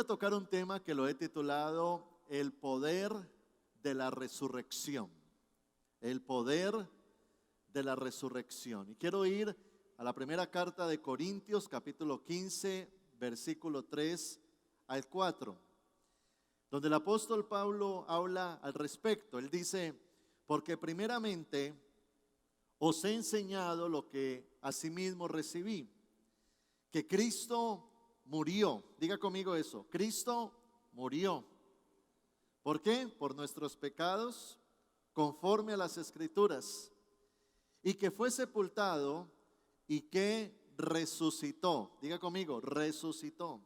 tocar un tema que lo he titulado El poder de la resurrección. El poder de la resurrección. Y quiero ir a la primera carta de Corintios, capítulo 15, versículo 3 al 4, donde el apóstol Pablo habla al respecto. Él dice: porque primeramente os he enseñado lo que asimismo recibí, que Cristo murió. Diga conmigo eso: Cristo murió. ¿Por qué? Por nuestros pecados, conforme a las Escrituras, y que fue sepultado y que resucitó. Diga conmigo: resucitó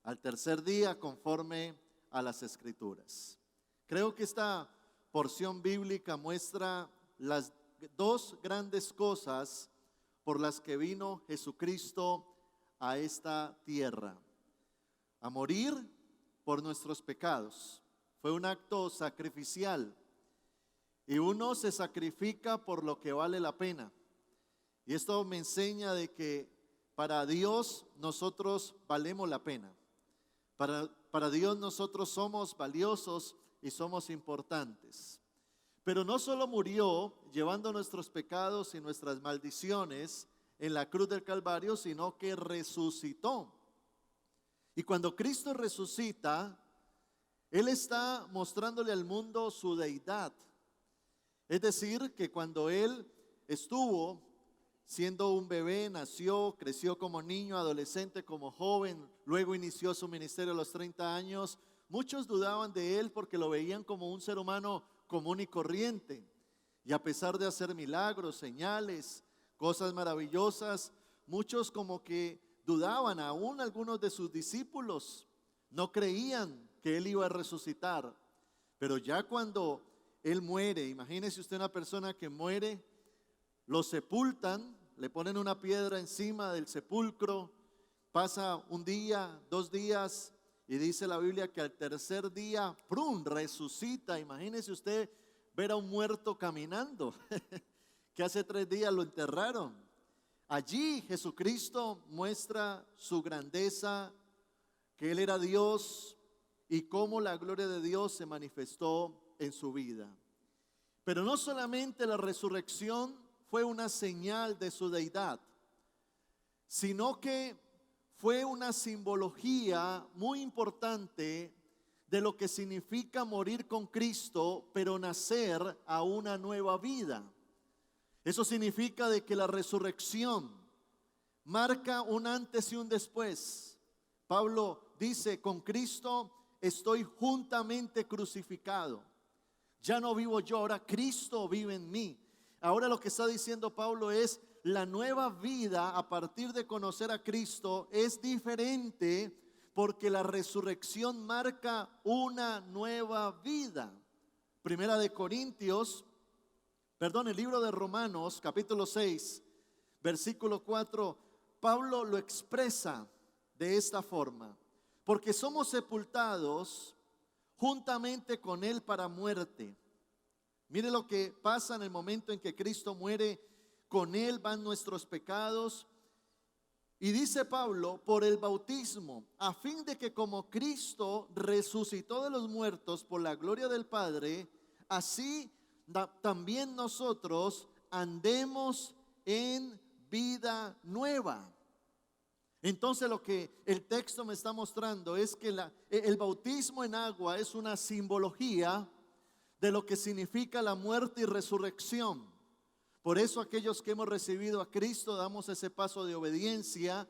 al tercer día, conforme a las Escrituras. Creo que esta porción bíblica muestra las dos grandes cosas por las que vino Jesucristo a esta tierra: a morir por nuestros pecados. Fue un acto sacrificial, y uno se sacrifica por lo que vale la pena. Y esto me enseña de que para Dios nosotros valemos la pena. Para Dios nosotros somos valiosos y somos importantes. Pero no solo murió llevando nuestros pecados y nuestras maldiciones en la cruz del Calvario, sino que resucitó. Y cuando Cristo resucita, Él está mostrándole al mundo su deidad. Es decir, que cuando Él estuvo siendo un bebé, nació, creció como niño, adolescente, como joven, luego inició su ministerio a los 30 años, muchos dudaban de Él porque lo veían como un ser humano común y corriente. Y a pesar de hacer milagros, señales, cosas maravillosas, muchos como que dudaban. Aún algunos de sus discípulos no creían que Él iba a resucitar. Pero ya cuando Él muere, imagínese usted una persona que muere, lo sepultan, le ponen una piedra encima del sepulcro, pasa un día, 2 días, y dice la Biblia que al tercer día, ¡prum!, resucita. Imagínese usted ver a un muerto caminando, que hace 3 días lo enterraron. Allí Jesucristo muestra su grandeza, que Él era Dios y cómo la gloria de Dios se manifestó en su vida. Pero no solamente la resurrección fue una señal de su deidad, sino que fue una simbología muy importante de lo que significa morir con Cristo, pero nacer a una nueva vida. Eso significa de que la resurrección marca un antes y un después. Pablo dice: con Cristo estoy juntamente crucificado. Ya no vivo yo, ahora Cristo vive en mí. Ahora lo que está diciendo Pablo es: la nueva vida a partir de conocer a Cristo es diferente, porque la resurrección marca una nueva vida. El libro de Romanos, capítulo 6, versículo 4, Pablo lo expresa de esta forma: porque somos sepultados juntamente con Él para muerte. Mire lo que pasa en el momento en que Cristo muere. Con Él van nuestros pecados. Y dice Pablo: por el bautismo, a fin de que como Cristo resucitó de los muertos por la gloria del Padre, así también nosotros andemos en vida nueva. Entonces lo que el texto me está mostrando es que el bautismo en agua es una simbología de lo que significa la muerte y resurrección. Por eso aquellos que hemos recibido a Cristo damos ese paso de obediencia,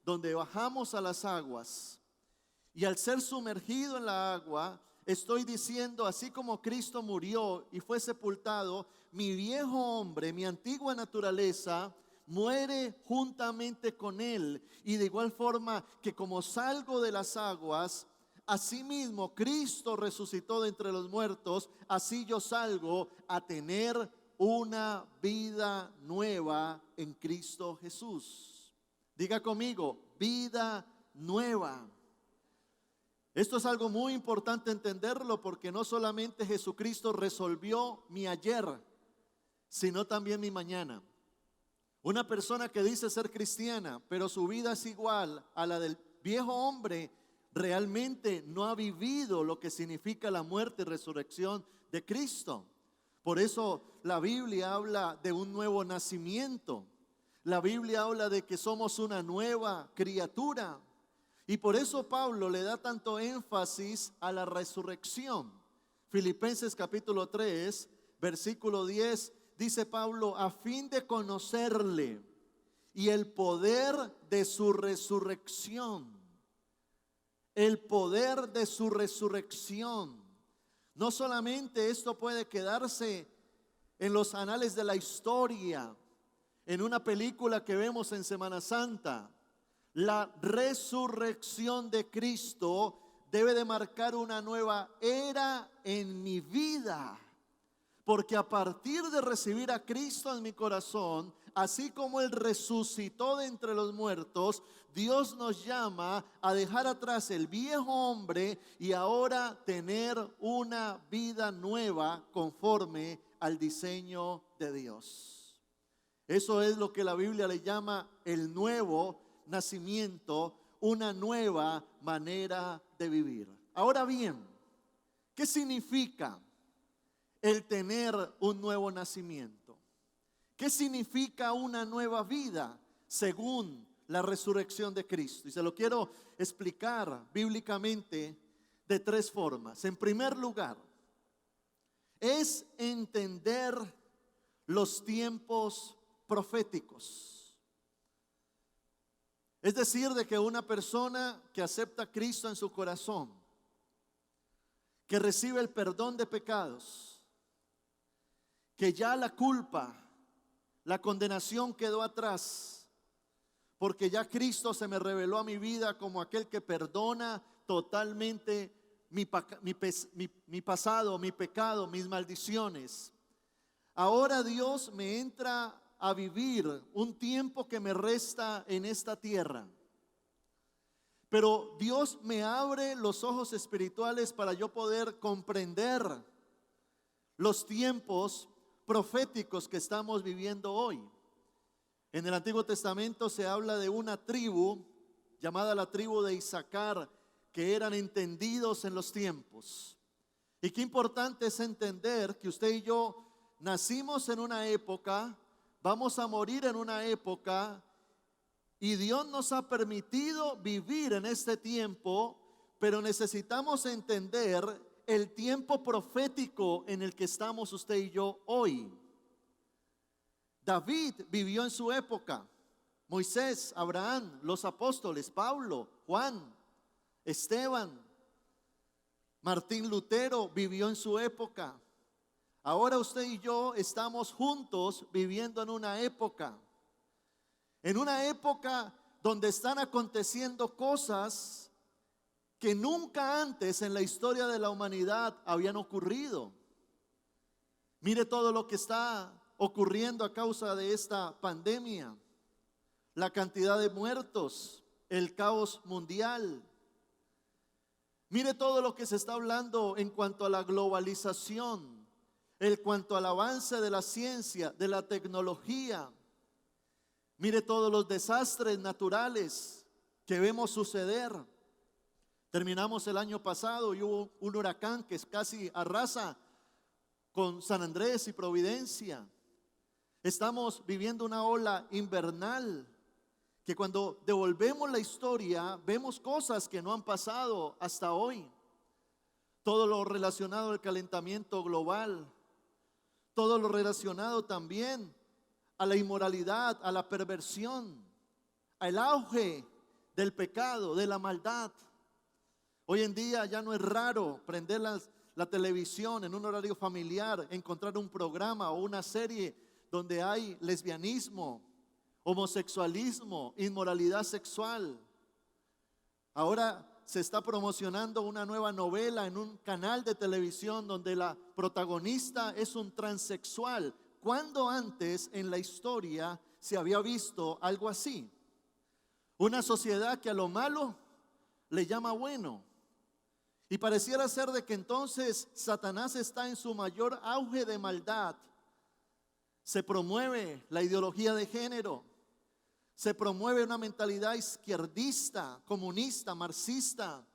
donde bajamos a las aguas. Y al ser sumergido en la agua, estoy diciendo: así como Cristo murió y fue sepultado, mi viejo hombre, mi antigua naturaleza, muere juntamente con Él. Y de igual forma que como salgo de las aguas, asimismo Cristo resucitó de entre los muertos, así yo salgo a tener una vida nueva en Cristo Jesús. Diga conmigo: vida nueva. Esto es algo muy importante entenderlo, porque no solamente Jesucristo resolvió mi ayer, sino también mi mañana. Una persona que dice ser cristiana, pero su vida es igual a la del viejo hombre, realmente no ha vivido lo que significa la muerte y resurrección de Cristo. Por eso la Biblia habla de un nuevo nacimiento. La Biblia habla de que somos una nueva criatura. Y por eso Pablo le da tanto énfasis a la resurrección. Filipenses capítulo 3, versículo 10, dice Pablo, a fin de conocerle y el poder de su resurrección. El poder de su resurrección. No solamente esto puede quedarse en los anales de la historia, en una película que vemos en Semana Santa. La resurrección de Cristo debe de marcar una nueva era en mi vida. Porque a partir de recibir a Cristo en mi corazón, así como Él resucitó de entre los muertos, Dios nos llama a dejar atrás el viejo hombre y ahora tener una vida nueva conforme al diseño de Dios. Eso es lo que la Biblia le llama el nuevo nacimiento, una nueva manera de vivir. Ahora bien, ¿qué significa el tener un nuevo nacimiento? ¿Qué significa una nueva vida según la resurrección de Cristo? Y se lo quiero explicar bíblicamente de tres formas. En primer lugar, es entender los tiempos proféticos. Es decir, de que una persona que acepta a Cristo en su corazón, que recibe el perdón de pecados, que ya la culpa, la condenación quedó atrás, porque ya Cristo se me reveló a mi vida como aquel que perdona totalmente mi pasado, mi pecado, mis maldiciones. Ahora Dios me entra a vivir un tiempo que me resta en esta tierra. Pero Dios me abre los ojos espirituales para yo poder comprender los tiempos proféticos que estamos viviendo hoy. En el Antiguo Testamento se habla de una tribu llamada la tribu de Isaacar, que eran entendidos en los tiempos. Y qué importante es entender que usted y yo nacimos en una época, vamos a morir en una época, y Dios nos ha permitido vivir en este tiempo, pero necesitamos entender el tiempo profético en el que estamos usted y yo hoy. David vivió en su época, Moisés, Abraham, los apóstoles, Pablo, Juan, Esteban, Martín Lutero vivió en su época. Ahora usted y yo estamos juntos viviendo en una época donde están aconteciendo cosas que nunca antes en la historia de la humanidad habían ocurrido. Mire todo lo que está ocurriendo a causa de esta pandemia, la cantidad de muertos, el caos mundial. Mire todo lo que se está hablando en cuanto a la globalización, en cuanto al avance de la ciencia, de la tecnología. Mire todos los desastres naturales que vemos suceder. Terminamos el año pasado y hubo un huracán que casi arrasa con San Andrés y Providencia. Estamos viviendo una ola invernal que cuando devolvemos la historia vemos cosas que no han pasado hasta hoy. Todo lo relacionado al calentamiento global, todo lo relacionado también a la inmoralidad, a la perversión, al auge del pecado, de la maldad. Hoy en día ya no es raro prender la televisión en un horario familiar, encontrar un programa o una serie donde hay lesbianismo, homosexualismo, inmoralidad sexual. Ahora se está promocionando una nueva novela en un canal de televisión donde la protagonista es un transexual. ¿Cuándo antes en la historia se había visto algo así? Una sociedad que a lo malo le llama bueno. Y pareciera ser de que entonces Satanás está en su mayor auge de maldad. Se promueve la ideología de género. Se promueve una mentalidad izquierdista, comunista, marxista.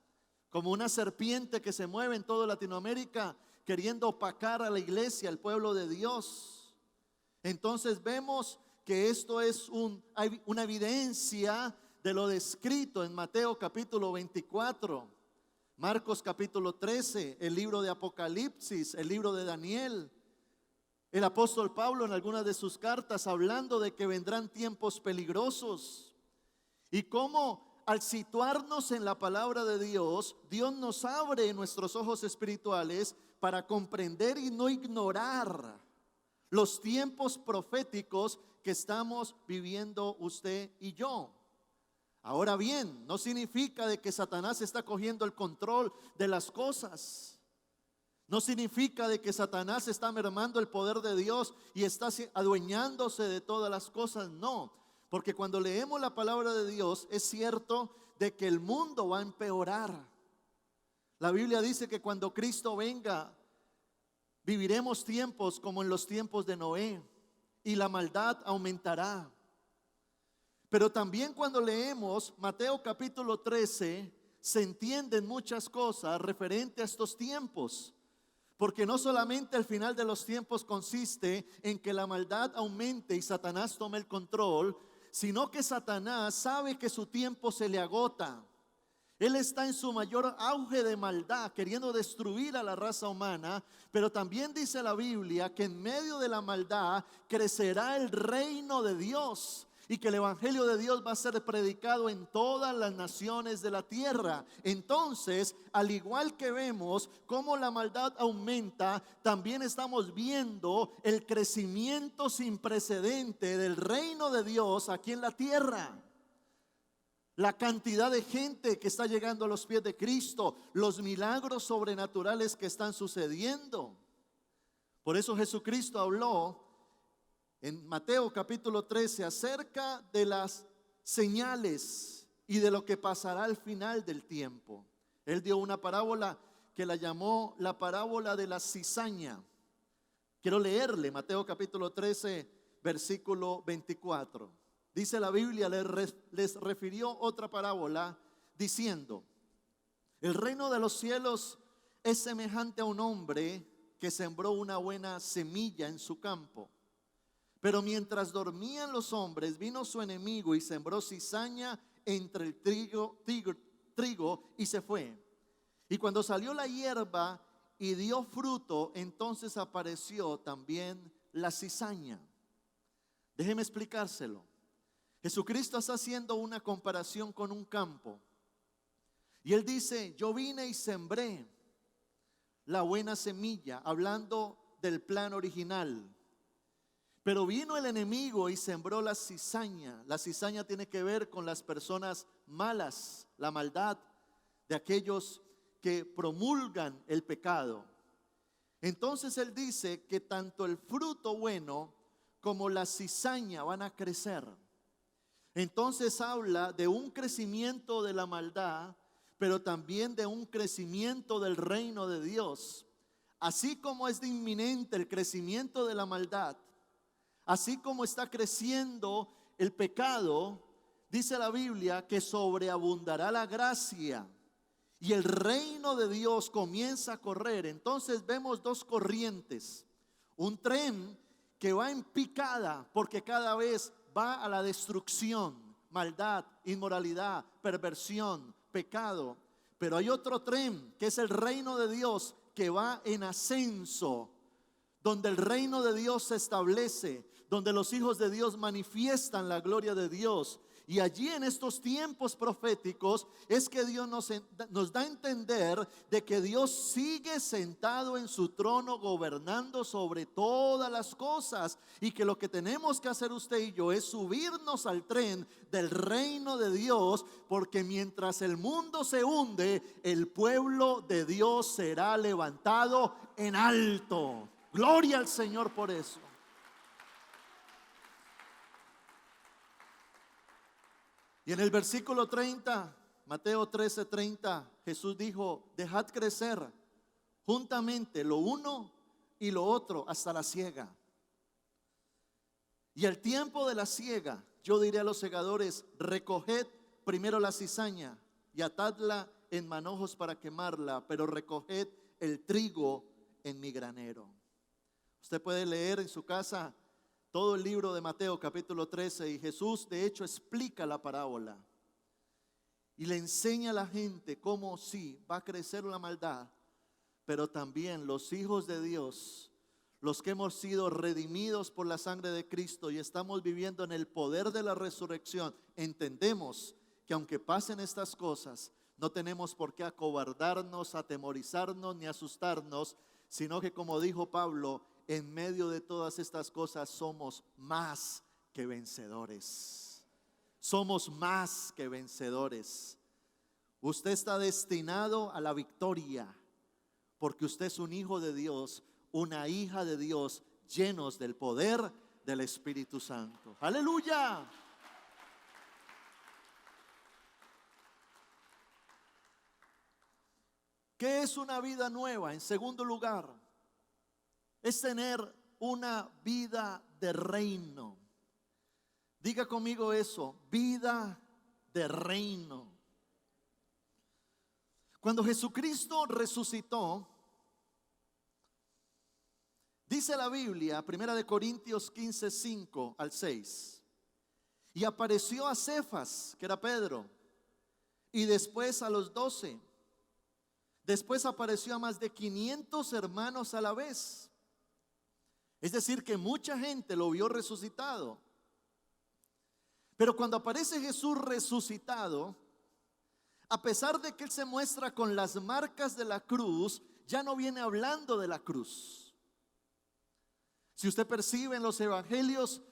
como una serpiente que se mueve en toda Latinoamérica queriendo opacar a la iglesia, al pueblo de Dios. Entonces vemos que esto es una evidencia de lo descrito en Mateo capítulo 24, Marcos capítulo 13, el libro de Apocalipsis, el libro de Daniel. El apóstol Pablo en algunas de sus cartas hablando de que vendrán tiempos peligrosos y cómo al situarnos en la palabra de Dios, Dios nos abre nuestros ojos espirituales para comprender y no ignorar los tiempos proféticos que estamos viviendo usted y yo. Ahora bien, no significa de que Satanás está cogiendo el control de las cosas. No significa de que Satanás está mermando el poder de Dios y está adueñándose de todas las cosas. No, porque cuando leemos la palabra de Dios es cierto de que el mundo va a empeorar. La Biblia dice que cuando Cristo venga viviremos tiempos como en los tiempos de Noé y la maldad aumentará. Pero también cuando leemos Mateo capítulo 13 se entienden muchas cosas referente a estos tiempos. Porque no solamente el final de los tiempos consiste en que la maldad aumente y Satanás tome el control, sino que Satanás sabe que su tiempo se le agota. Él está en su mayor auge de maldad, queriendo destruir a la raza humana, pero también dice la Biblia que en medio de la maldad crecerá el reino de Dios. Y que el evangelio de Dios va a ser predicado en todas las naciones de la tierra. Entonces, al igual que vemos cómo la maldad aumenta, también estamos viendo el crecimiento sin precedente del reino de Dios aquí en la tierra. La cantidad de gente que está llegando a los pies de Cristo, los milagros sobrenaturales que están sucediendo. Por eso Jesucristo habló en Mateo capítulo 13 acerca de las señales y de lo que pasará al final del tiempo. Él dio una parábola que la llamó la parábola de la cizaña. Quiero leerle Mateo capítulo 13 versículo 24. Dice la Biblia, les refirió otra parábola diciendo: el reino de los cielos es semejante a un hombre que sembró una buena semilla en su campo. Pero mientras dormían los hombres, vino su enemigo y sembró cizaña entre el trigo y se fue. Y cuando salió la hierba y dio fruto, entonces apareció también la cizaña. Déjeme explicárselo. Jesucristo está haciendo una comparación con un campo. Y Él dice, yo vine y sembré la buena semilla, hablando del plan original. Pero vino el enemigo y sembró la cizaña. La cizaña tiene que ver con las personas malas, la maldad de aquellos que promulgan el pecado. Entonces Él dice que tanto el fruto bueno como la cizaña van a crecer. Entonces habla de un crecimiento de la maldad, pero también de un crecimiento del reino de Dios. Así como es de inminente el crecimiento de la maldad, así como está creciendo el pecado, dice la Biblia que sobreabundará la gracia y el reino de Dios comienza a correr. Entonces vemos dos corrientes, un tren que va en picada porque cada vez va a la destrucción, maldad, inmoralidad, perversión, pecado. Pero hay otro tren que es el reino de Dios que va en ascenso, donde el reino de Dios se establece, donde los hijos de Dios manifiestan la gloria de Dios. Y allí en estos tiempos proféticos es que Dios nos da a entender de que Dios sigue sentado en su trono gobernando sobre todas las cosas, y que lo que tenemos que hacer usted y yo es subirnos al tren del reino de Dios, porque mientras el mundo se hunde, el pueblo de Dios será levantado en alto. Gloria al Señor por eso. Y en el versículo 30, Mateo 13:30, Jesús dijo, dejad crecer juntamente lo uno y lo otro hasta la siega. Y al tiempo de la siega, yo diré a los segadores, recoged primero la cizaña y atadla en manojos para quemarla, pero recoged el trigo en mi granero. Usted puede leer en su casa todo el libro de Mateo capítulo 13 y Jesús de hecho explica la parábola y le enseña a la gente cómo sí va a crecer la maldad, pero también los hijos de Dios, los que hemos sido redimidos por la sangre de Cristo y estamos viviendo en el poder de la resurrección, entendemos que aunque pasen estas cosas, no tenemos por qué acobardarnos, atemorizarnos ni asustarnos, sino que como dijo Pablo, en medio de todas estas cosas somos más que vencedores. Somos más que vencedores. Usted está destinado a la victoria, porque usted es un hijo de Dios, una hija de Dios, llenos del poder del Espíritu Santo. ¡Aleluya! ¿Qué es una vida nueva? En segundo lugar, es tener una vida de reino. Diga conmigo eso, vida de reino. Cuando Jesucristo resucitó, dice la Biblia, 1 Corintios 15, 5 al 6, y apareció a Cefas, que era Pedro, y después a los 12. Después apareció a más de 500 hermanos a la vez. Es decir, que mucha gente lo vio resucitado. Pero cuando aparece Jesús resucitado, a pesar de que Él se muestra con las marcas de la cruz, ya no viene hablando de la cruz. Si usted percibe en los evangelios,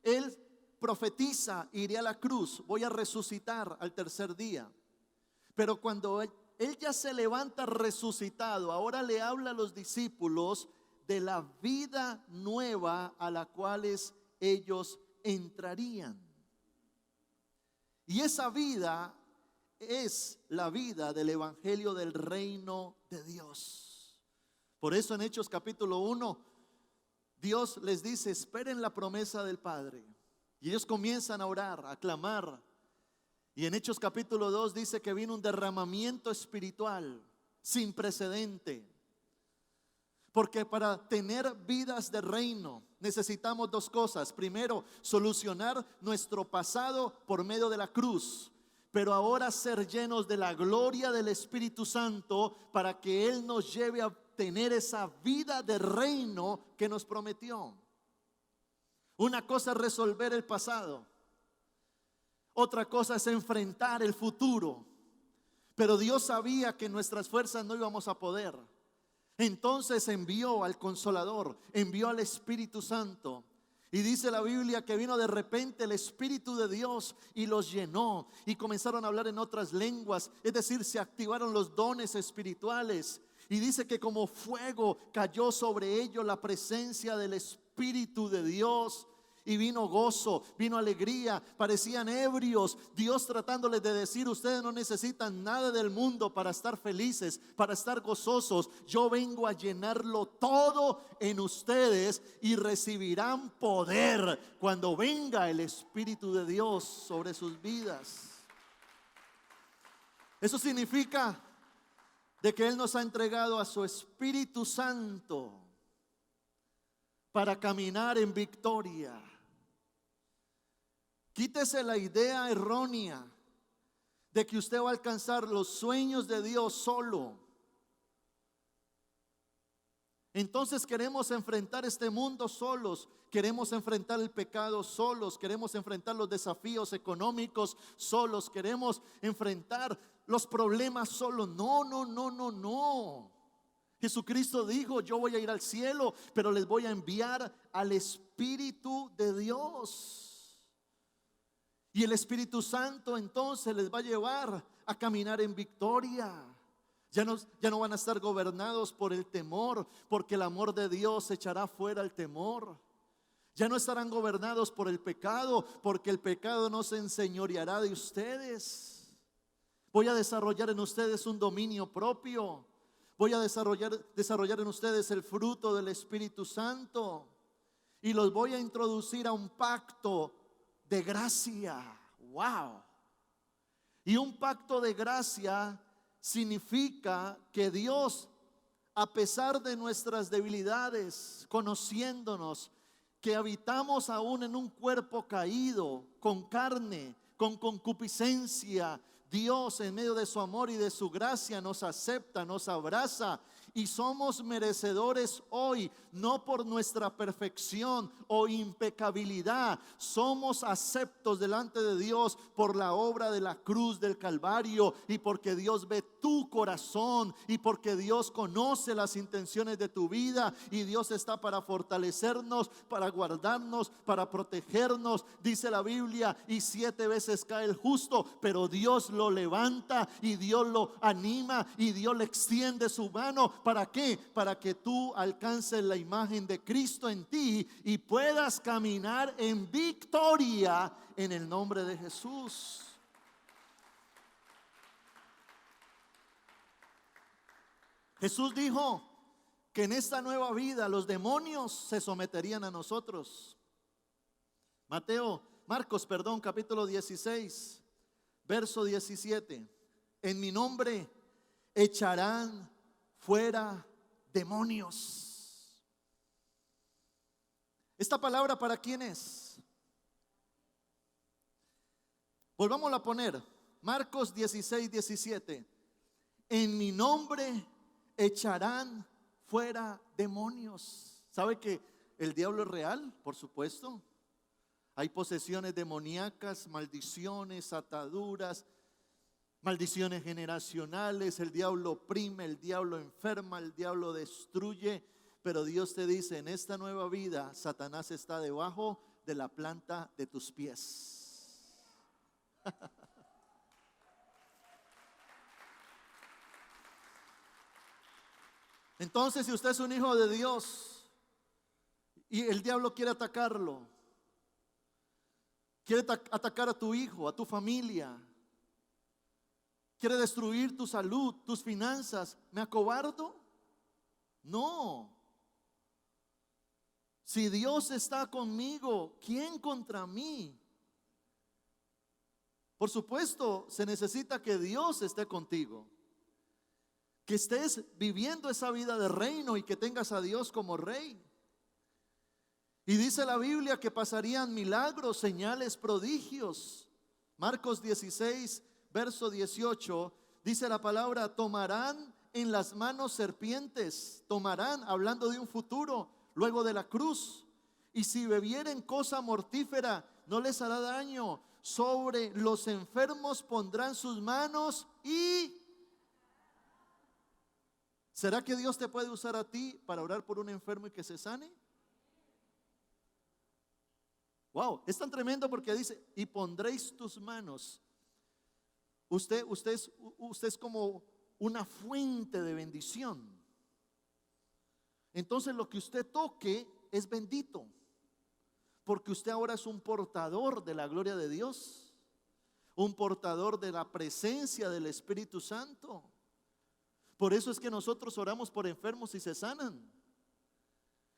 Él profetiza, iré a la cruz, voy a resucitar al tercer día. Pero cuando Él ya se levanta resucitado, ahora le habla a los discípulos de la vida nueva a la cual ellos entrarían. Y esa vida es la vida del evangelio del reino de Dios. Por eso en Hechos capítulo 1, Dios les dice, esperen la promesa del Padre. Y ellos comienzan a orar, a clamar. Y en Hechos capítulo 2 dice que vino un derramamiento espiritual sin precedente. Porque para tener vidas de reino necesitamos dos cosas. Primero, solucionar nuestro pasado por medio de la cruz. Pero ahora ser llenos de la gloria del Espíritu Santo para que Él nos lleve a tener esa vida de reino que nos prometió. Una cosa es resolver el pasado. Otra cosa es enfrentar el futuro. Pero Dios sabía que en nuestras fuerzas no íbamos a poder. Entonces envió al Consolador, envió al Espíritu Santo. Y dice la Biblia que vino de repente el Espíritu de Dios y los llenó. Y comenzaron a hablar en otras lenguas. Es decir, se activaron los dones espirituales. Y dice que como fuego cayó sobre ellos la presencia del Espíritu de Dios. Y vino gozo, vino alegría, parecían ebrios. Dios tratándoles de decir, ustedes no necesitan nada del mundo para estar felices, para estar gozosos. Yo vengo a llenarlo todo en ustedes y recibirán poder cuando venga el Espíritu de Dios sobre sus vidas. Eso significa de que Él nos ha entregado a su Espíritu Santo para caminar en victoria. Quítese la idea errónea de que usted va a alcanzar los sueños de Dios solo. Entonces queremos enfrentar este mundo solos, queremos enfrentar el pecado solos, queremos enfrentar los desafíos económicos solos, queremos enfrentar los problemas solos. No. Jesucristo dijo, yo voy a ir al cielo, pero les voy a enviar al Espíritu de Dios. Y el Espíritu Santo entonces les va a llevar a caminar en victoria. Ya no van a estar gobernados por el temor, porque el amor de Dios echará fuera el temor. Ya no estarán gobernados por el pecado, porque el pecado no se enseñoreará de ustedes. Voy a desarrollar en ustedes un dominio propio. Voy a desarrollar en ustedes el fruto del Espíritu Santo. Y los voy a introducir a un pacto de gracia. Wow. Y un pacto de gracia significa que Dios, a pesar de nuestras debilidades, conociéndonos, que habitamos aún en un cuerpo caído, con carne, con concupiscencia, Dios en medio de su amor y de su gracia nos acepta, nos abraza y somos merecedores hoy, no por nuestra perfección o impecabilidad, somos aceptos delante de Dios por la obra de la cruz del Calvario y porque Dios ve tu corazón y porque Dios conoce las intenciones de tu vida y Dios está para fortalecernos, para guardarnos, para protegernos. Dice la Biblia, y 7 veces cae el justo, pero Dios lo levanta y Dios lo anima y Dios le extiende su mano. ¿Para qué? Para que tú alcances la imagen de Cristo en ti y puedas caminar en victoria en el nombre de Jesús. Jesús dijo que en esta nueva vida los demonios se someterían a nosotros. Marcos, capítulo 16, verso 17. En mi nombre echarán fuera demonios. ¿Esta palabra para quién es? Volvámosla a poner. Marcos 16, 17. En mi nombre echarán fuera demonios. ¿Sabe que el diablo es real? Por supuesto. Hay posesiones demoníacas, maldiciones, ataduras, maldiciones generacionales. El diablo oprime, el diablo enferma, el diablo destruye. Pero Dios te dice, en esta nueva vida, Satanás está debajo de la planta de tus pies. Entonces, si usted es un hijo de Dios y el diablo quiere atacarlo, quiere atacar a tu hijo, a tu familia, quiere destruir tu salud, tus finanzas, ¿me acobardo? No. Si Dios está conmigo, ¿quién contra mí? Por supuesto, se necesita que Dios esté contigo, que estés viviendo esa vida de reino y que tengas a Dios como rey. Y dice la Biblia que pasarían milagros, señales, prodigios. Marcos 16, verso 18, dice la palabra, tomarán en las manos serpientes, tomarán, hablando de un futuro, luego de la cruz. Y si bebieren cosa mortífera, no les hará daño. Sobre los enfermos pondrán sus manos y... ¿Será que Dios te puede usar a ti para orar por un enfermo y que se sane? Wow, es tan tremendo porque dice, y pondréis tus manos. Usted es como una fuente de bendición. Entonces lo que usted toque es bendito, porque usted ahora es un portador de la gloria de Dios, un portador de la presencia del Espíritu Santo. Por eso es que nosotros oramos por enfermos y se sanan.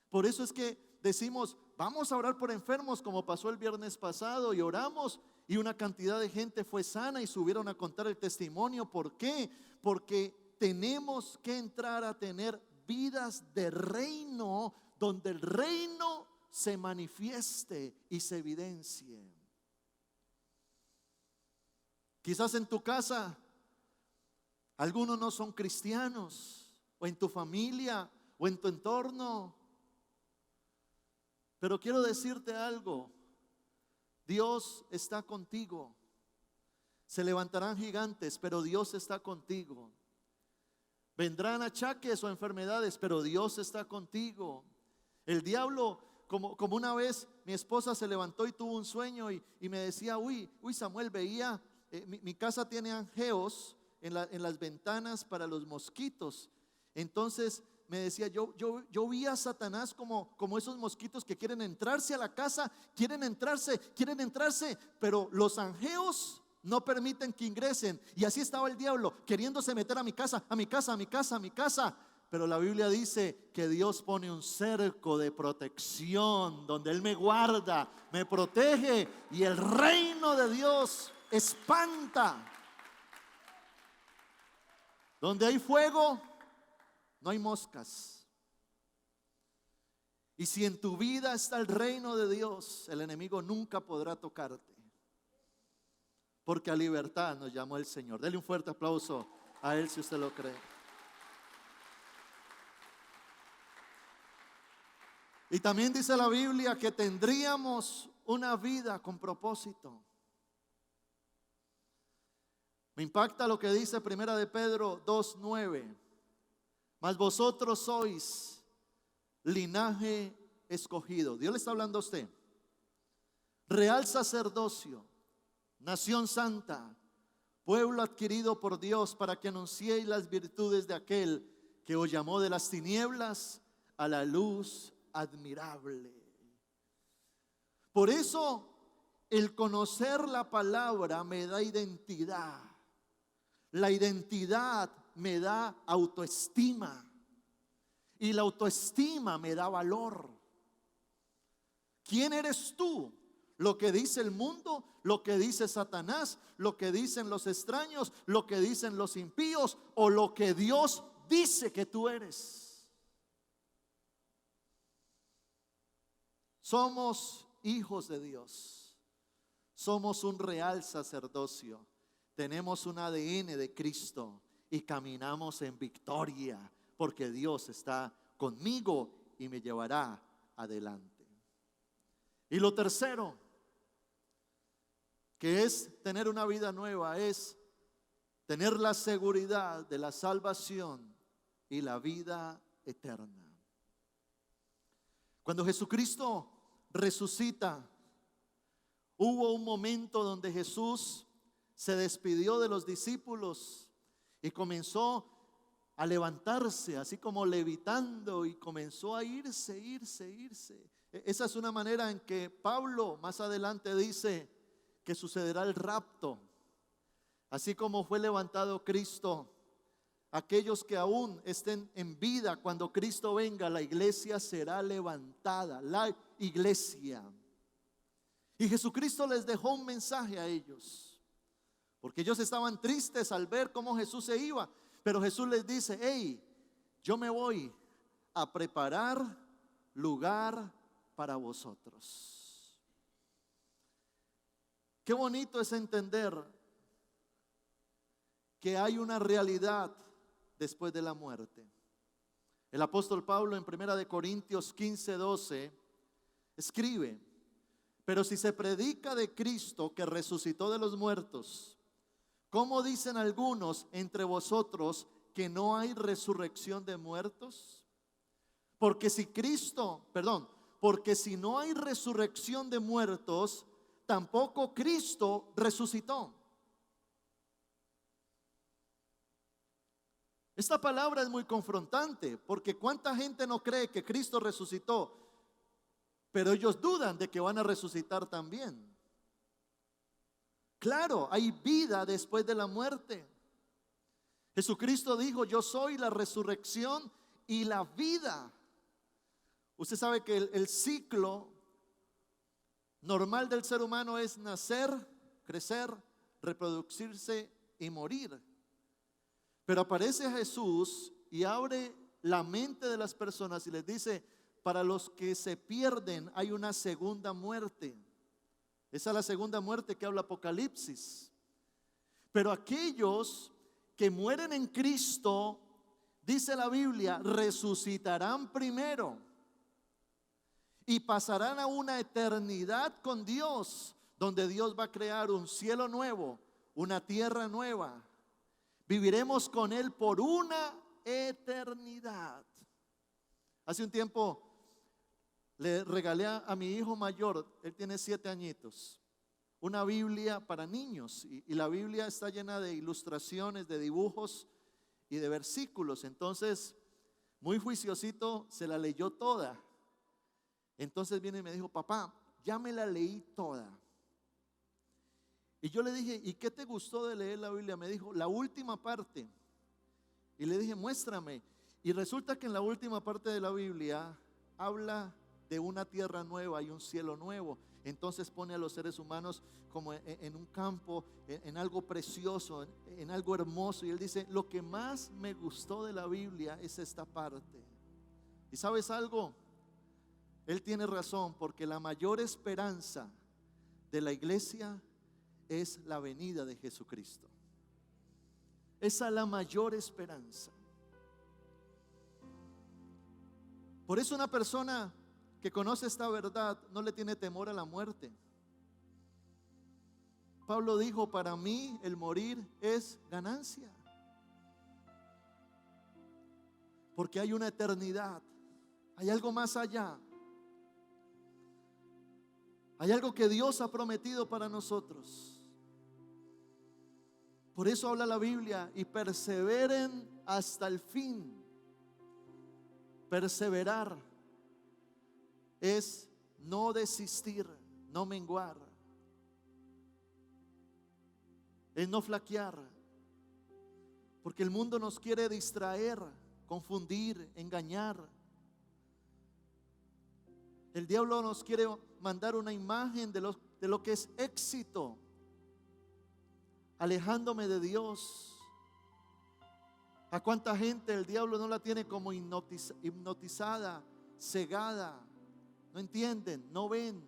Por eso es que decimos, vamos a orar por enfermos, como pasó el viernes pasado, y oramos y una cantidad de gente fue sana y subieron a contar el testimonio. ¿Por qué? Porque tenemos que entrar a tener vidas de reino, donde el reino se manifieste y se evidencie. Quizás en tu casa algunos no son cristianos, o en tu familia, o en tu entorno. Pero quiero decirte algo, Dios está contigo. Se levantarán gigantes, pero Dios está contigo. Vendrán achaques o enfermedades, pero Dios está contigo. El diablo, como una vez mi esposa se levantó y tuvo un sueño y me decía, uy Samuel, veía, mi casa tiene angeos en las ventanas para los mosquitos. Entonces me decía, yo vi a Satanás como esos mosquitos que quieren entrarse a la casa, quieren entrarse, pero los angeos no permiten que ingresen. Y así estaba el diablo, queriéndose meter a mi casa. Pero la Biblia dice que Dios pone un cerco de protección donde Él me guarda, me protege, y el reino de Dios espanta. Donde hay fuego, no hay moscas. Y si en tu vida está el reino de Dios, el enemigo nunca podrá tocarte. Porque a libertad nos llamó el Señor. Dele un fuerte aplauso a Él si usted lo cree. Y también dice la Biblia que tendríamos una vida con propósito. Me impacta lo que dice Primera de Pedro 2:9. Mas vosotros sois linaje escogido. Dios le está hablando a usted. Real sacerdocio, nación santa, pueblo adquirido por Dios, para que anunciéis las virtudes de aquel que os llamó de las tinieblas a la luz admirable. Por eso el conocer la palabra me da identidad. La identidad me da autoestima. Y la autoestima me da valor. ¿Quién eres tú? Lo que dice el mundo, lo que dice Satanás, lo que dicen los extraños, lo que dicen los impíos, o lo que Dios dice que tú eres. Somos hijos de Dios. Somos un real sacerdocio. Tenemos un ADN de Cristo y caminamos en victoria, porque Dios está conmigo y me llevará adelante. Y lo tercero, que es tener una vida nueva, es tener la seguridad de la salvación y la vida eterna. Cuando Jesucristo resucita, hubo un momento donde Jesús se despidió de los discípulos y comenzó a levantarse, así como levitando, y comenzó a irse. Esa es una manera en que Pablo más adelante dice que sucederá el rapto. Así como fue levantado Cristo, aquellos que aún estén en vida, cuando Cristo venga, la iglesia será levantada, la iglesia. Y Jesucristo les dejó un mensaje a ellos, porque ellos estaban tristes al ver cómo Jesús se iba. Pero Jesús les dice: hey, yo me voy a preparar lugar para vosotros. Qué bonito es entender que hay una realidad después de la muerte. El apóstol Pablo en 1 Corintios 15:12 escribe: pero si se predica de Cristo que resucitó de los muertos, ¿cómo dicen algunos entre vosotros que no hay resurrección de muertos? Porque si no hay resurrección de muertos, tampoco Cristo resucitó. Esta palabra es muy confrontante, porque ¿cuánta gente no cree que Cristo resucitó? Pero ellos dudan de que van a resucitar también. Claro, hay vida después de la muerte. Jesucristo dijo: yo soy la resurrección y la vida. Usted sabe que el ciclo normal del ser humano es nacer, crecer, reproducirse y morir. Pero aparece Jesús y abre la mente de las personas y les dice: para los que se pierden hay una segunda muerte. Esa es la segunda muerte que habla Apocalipsis. Pero aquellos que mueren en Cristo, dice la Biblia, resucitarán primero y pasarán a una eternidad con Dios, donde Dios va a crear un cielo nuevo, una tierra nueva. Viviremos con Él por una eternidad. Hace un tiempo le regalé a mi hijo mayor, él tiene 7 añitos, una Biblia para niños. Y la Biblia está llena de ilustraciones, de dibujos y de versículos. Entonces, muy juiciosito, se la leyó toda. Entonces viene y me dijo: papá, ya me la leí toda. Y yo le dije: ¿y qué te gustó de leer la Biblia? Me dijo: la última parte. Y le dije: muéstrame. Y resulta que en la última parte de la Biblia habla de una tierra nueva y un cielo nuevo. Entonces pone a los seres humanos como en un campo, en algo precioso, en algo hermoso. Y él dice, lo que más me gustó de la Biblia es esta parte. ¿Y sabes algo? Él tiene razón, porque la mayor esperanza de la iglesia es la venida de Jesucristo. Esa es la mayor esperanza. Por eso una persona que conoce esta verdad no le tiene temor a la muerte. Pablo dijo, para mí el morir es ganancia, porque hay una eternidad, hay algo más allá, hay algo que Dios ha prometido para nosotros. Por eso habla la Biblia, y perseveren hasta el fin. Perseverar es no desistir, no menguar, es no flaquear, porque el mundo nos quiere distraer, confundir, engañar. El diablo nos quiere mandar una imagen de lo que es éxito, alejándome de Dios. ¿A cuánta gente el diablo no la tiene como hipnotizada, cegada? No entienden, no ven,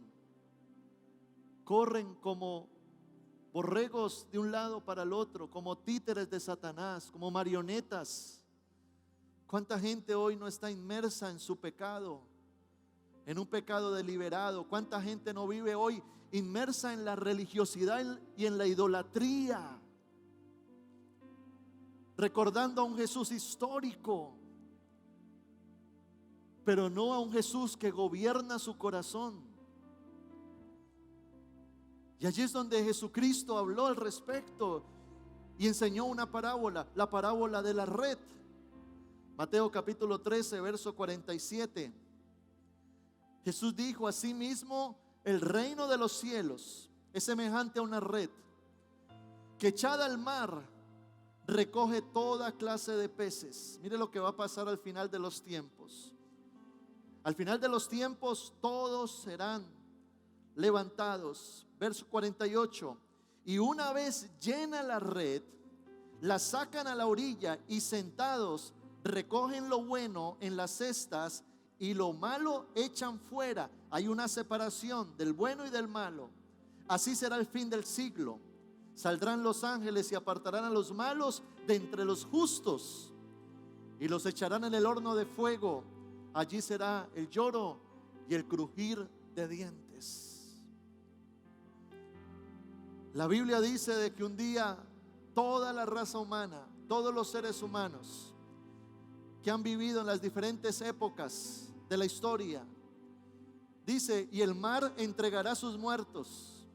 corren como borregos de un lado para el otro, como títeres de Satanás, como marionetas. ¿Cuánta gente hoy no está inmersa en su pecado, en un pecado deliberado? ¿Cuánta gente no vive hoy inmersa en la religiosidad y en la idolatría, recordando a un Jesús histórico, pero no a un Jesús que gobierna su corazón? Y allí es donde Jesucristo habló al respecto y enseñó una parábola, la parábola de la red. Mateo capítulo 13, verso 47. Jesús dijo, asimismo, el reino de los cielos es semejante a una red que, echada al mar, recoge toda clase de peces. Mire lo que va a pasar al final de los tiempos. Al final de los tiempos todos serán levantados. Verso 48. Y una vez llena la red, la sacan a la orilla y sentados recogen lo bueno en las cestas y lo malo echan fuera. Hay una separación del bueno y del malo. Así será el fin del siglo. Saldrán los ángeles y apartarán a los malos de entre los justos y los echarán en el horno de fuego. Allí será el lloro y el crujir de dientes. La Biblia dice de que un día toda la raza humana, todos los seres humanos que han vivido en las diferentes épocas de la historia, dice, y el mar entregará sus muertos,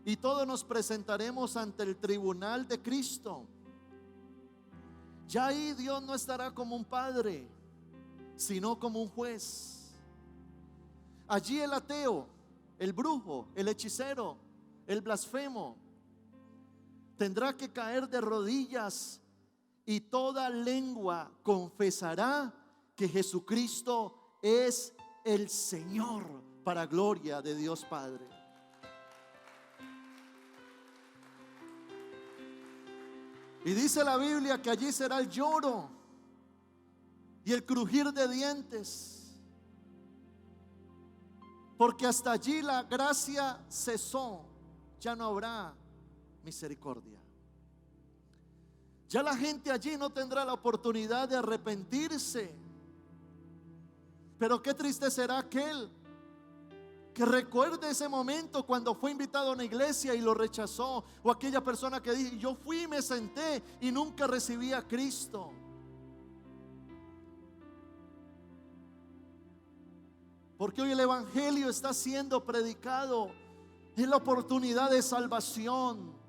y todos nos presentaremos ante el tribunal de Cristo. Ya ahí Dios no estará como un padre, sino como un juez. Allí el ateo, el brujo, el hechicero, el blasfemo tendrá que caer de rodillas, y toda lengua confesará que Jesucristo es el Señor, para gloria de Dios Padre. Y dice la Biblia que allí será el lloro y el crujir de dientes, porque hasta allí la gracia cesó. Ya no habrá misericordia. Ya la gente allí no tendrá la oportunidad de arrepentirse. Pero qué triste será aquel que recuerde ese momento cuando fue invitado a una iglesia y lo rechazó, o aquella persona que dijo, yo fui y me senté y nunca recibí a Cristo. Porque hoy el evangelio está siendo predicado, es la oportunidad de salvación.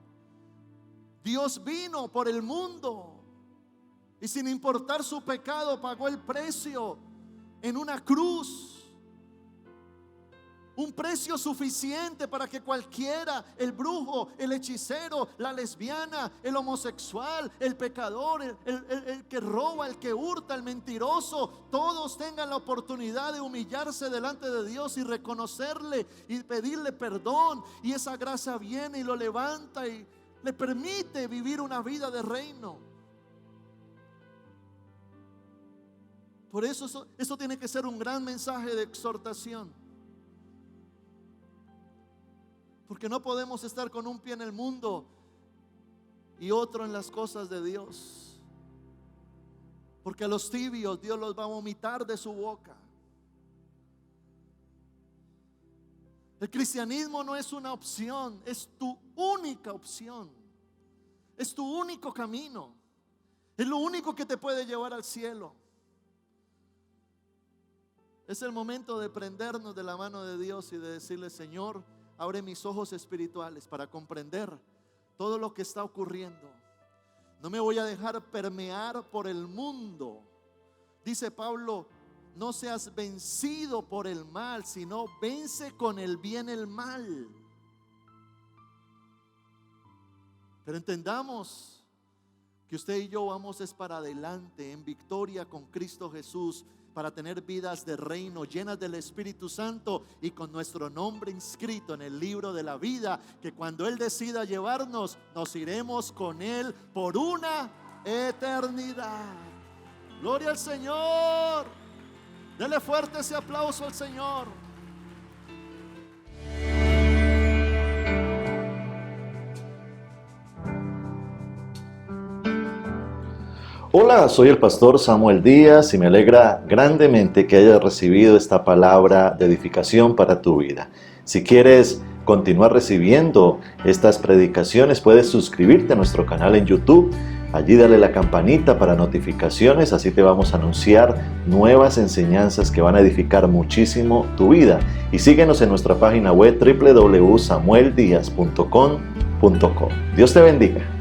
Dios vino por el mundo y sin importar su pecado pagó el precio en una cruz. un precio suficiente para que cualquiera, el brujo, el hechicero, la lesbiana, el homosexual, el pecador, el que roba, el que hurta, el mentiroso, todos tengan la oportunidad de humillarse delante de Dios y reconocerle y pedirle perdón. Y esa gracia viene y lo levanta y le permite vivir una vida de reino. Por eso eso tiene que ser un gran mensaje de exhortación. Porque no podemos estar con un pie en el mundo y otro en las cosas de Dios. Porque a los tibios Dios los va a vomitar de su boca. El cristianismo no es una opción, es tu única opción. Es tu único camino. Es lo único que te puede llevar al cielo. Es el momento de prendernos de la mano de Dios y de decirle: Señor, abre mis ojos espirituales para comprender todo lo que está ocurriendo. No me voy a dejar permear por el mundo. Dice Pablo: no seas vencido por el mal, sino vence con el bien el mal. Pero entendamos que usted y yo vamos es para adelante en victoria con Cristo Jesús, para tener vidas de reino llenas del Espíritu Santo y con nuestro nombre inscrito en el libro de la vida, que cuando Él decida llevarnos, nos iremos con Él por una eternidad. Gloria al Señor. Dele fuerte ese aplauso al Señor. Hola, soy el pastor Samuel Díaz y me alegra grandemente que hayas recibido esta palabra de edificación para tu vida. Si quieres continuar recibiendo estas predicaciones, puedes suscribirte a nuestro canal en YouTube. Allí dale la campanita para notificaciones, así te vamos a anunciar nuevas enseñanzas que van a edificar muchísimo tu vida. Y síguenos en nuestra página web www.samueldiaz.com.co. Dios te bendiga.